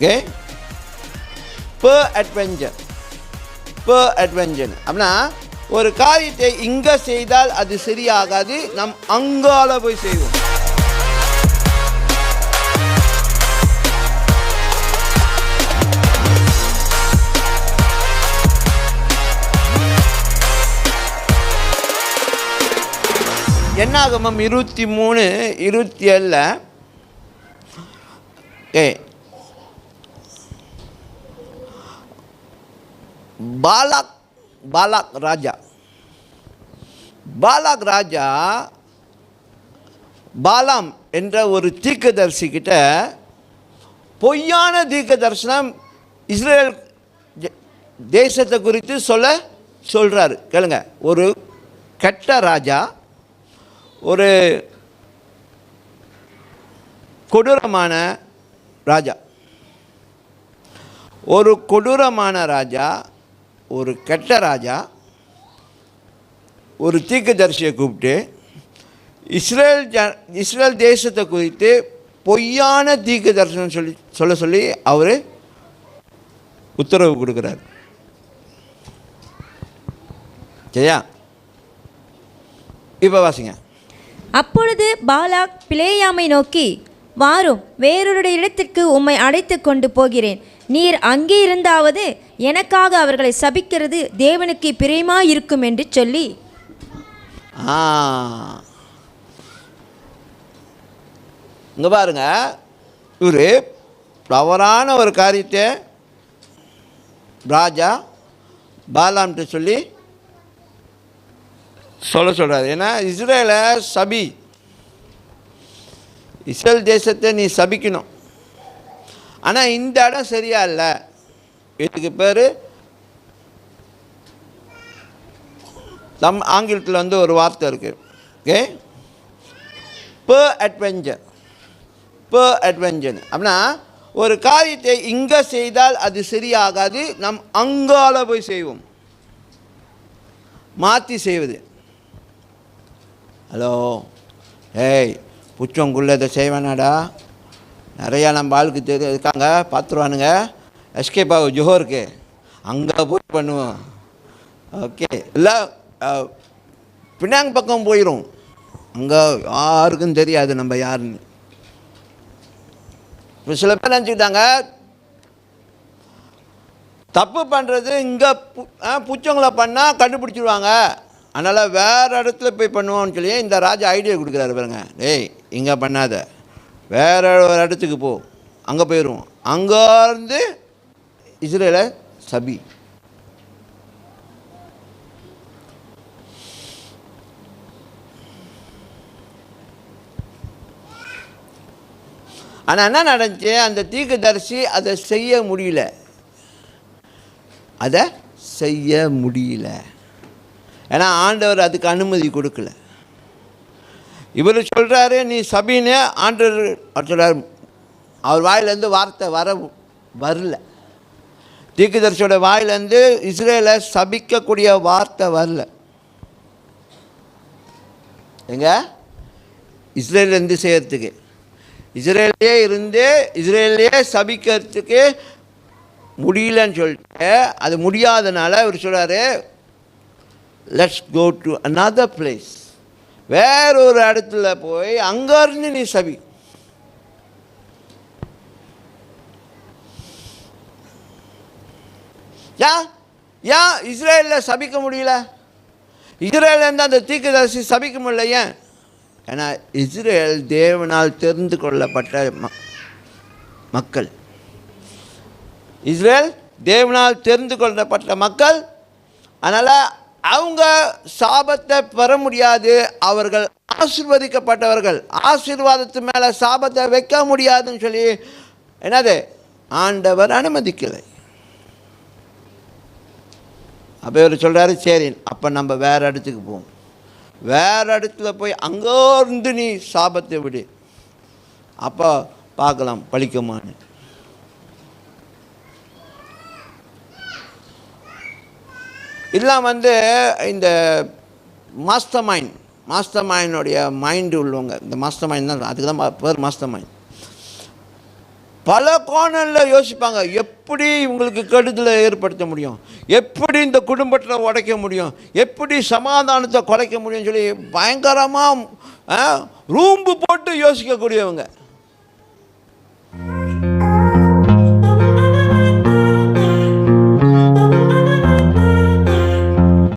Okay, per adventure, per adventure அப்படின்னா ஒரு காரியத்தை இங்கே செய்தால் அது சரியாகாது, நம் அங்கால போய் செய்வோம். என்னாகமம் 23:27 பாலாக் ராஜா பாலாம் என்ற ஒரு தீர்க்கதரிசி கிட்ட பொய்யான தீர்க்க தரிசனம் இஸ்ரேல் தேசத்தை குறித்து சொல்கிறாரு. கேளுங்க, ஒரு கெட்ட ராஜா, ஒரு கொடூரமான ராஜா, ஒரு கொடூரமான ராஜா, ஒரு கெட்ட ராஜா ஒரு தீர்க்கதரிசியை கூப்பிட்டு இஸ்ரேல் தேசத்தை குறித்து பொய்யான தீர்க்க தரிசனம் சொல்லி அவர் உத்தரவு கொடுக்குறார். சரியா? இப்போ வாசிங்க. அப்பொழுது பாலாக் பிலேயாமை நோக்கி, வாரும், வேறொரு இடத்திற்கு உம்மை அழைத்து கொண்டு போகிறேன். நீர் அங்கே இருந்தாவது எனக்காக அவர்களை சபிக்கிறது தேவனுக்கு பிரியமாயிருக்கும் என்று சொல்லி. இங்கே பாருங்க, இவர் தவறான ஒரு காரியத்தை ராஜா பாலாம்ட்டு சொல்கிறார். ஏன்னா இஸ்ரேலை இஸ்ரேல் தேசத்தை நீ சபிக்கணும். ஆனால் இந்த இடம் சரியா இல்லை. இதுக்கு பேர் ஆங்கிலத்தில் ஒரு வார்த்தை இருக்குது. ஓகே, per adventure அப்படின்னா ஒரு காரியத்தை இங்கே செய்தால் அது சரியாகாது, நம் அங்கால போய் செய்வோம். மாற்றி செய்வது. ஹலோ, ஏய் புச்சங்குள்ள இதை செய்வேனாடா, நிறையா நம்ம ஆளுக்கு இருக்காங்க, பார்த்துருவானுங்க, எஸ்கேப் ஆகும் ஜோஹருக்கு, அங்கே போய் பண்ணுவோம். ஓகே, இல்லை பினாங் பக்கம் போயிடும், அங்கே யாருக்கும் தெரியாது நம்ம யாருன்னு. இப்போ சில பேர் நினச்சிக்கிட்டாங்க தப்பு பண்ணுறது இங்கே புச்சவங்களை பண்ணால் கண்டுபிடிச்சிடுவாங்க, அதனால் வேறு இடத்துல போய் பண்ணுவோம்னு சொல்லி இந்த ராஜா ஐடியா கொடுக்குறாரு பாருங்க. டேய் இங்கே பண்ணாத, வேற ஒரு இடத்துக்கு போ, அங்கே போயிடுவோம், அங்கேருந்து இஸ்ரேலை சபி. ஆனால் என்ன நடந்துச்சு, அந்த தீர்க்கதரிசி அதை செய்ய முடியல. ஏன்னா ஆண்டவர் அதுக்கு அனுமதி கொடுக்கல. இவர் சொல்கிறாரு நீ சபின்னு, ஆண்டவர் சொல்கிறார், அவர் வாயிலேருந்து வார்த்தை வரல. தீர்க்கதரிசியோட வாயிலேருந்து இஸ்ரேலை சபிக்கக்கூடிய வார்த்தை வரல. எங்க இஸ்ரேலேருந்து செய்கிறதுக்கு, இஸ்ரேலே இருந்து இஸ்ரேலையே சபிக்கிறதுக்கு முடியலன்னு சொல்லிட்டு, அது முடியாதனால இவர் சொல்கிறாரு let's go to another place, வேறொரு இடத்துல போய் அங்கேருந்து நீ சபி. ஏன் இஸ்ரேலில் சபிக்க முடியல? இஸ்ரேலேருந்து அந்த தீர்க்கதரிசி சபிக்க முடியல. ஏன்? ஏன்னா இஸ்ரேல் தேவனால் தெரிந்து கொள்ளப்பட்ட மக்கள். இஸ்ரேல் தேவனால் தெரிந்து கொள்ளப்பட்ட மக்கள், அதனால் அவங்க சாபத்தை பெற முடியாது. அவர்கள் ஆசீர்வதிக்கப்பட்டவர்கள், ஆசீர்வாதத்து மேலே சாபத்தை வைக்க முடியாதுன்னு சொல்லி என்னது ஆண்டவர் அனுமதிக்கலை. அப்போ இவர் சொல்கிறாரு, சரி அப்போ நம்ம வேறு இடத்துக்கு போவோம், வேறு இடத்துல போய் அங்கேருந்து நீ சாபத்தை விடு, அப்போ பார்க்கலாம் பழிக்குமான்னு. இதெல்லாம் இந்த மாஸ்டர் மைண்டுடைய மைண்டு உள்ளவங்க, இந்த மாஸ்டர் மைண்ட் தான், அதுக்கு தான் பேர் மாஸ்டர் மைண்ட். பல கோணங்களில் யோசிப்பாங்க. எப்படி இவங்களுக்கு கெடுதலை ஏற்படுத்த முடியும், எப்படி இந்த குடும்பத்தில் உடைக்க முடியும், எப்படி சமாதானத்தை குலைக்க முடியும்னு சொல்லி பயங்கரமாக ரூம்பு போட்டு யோசிக்கக்கூடியவங்க.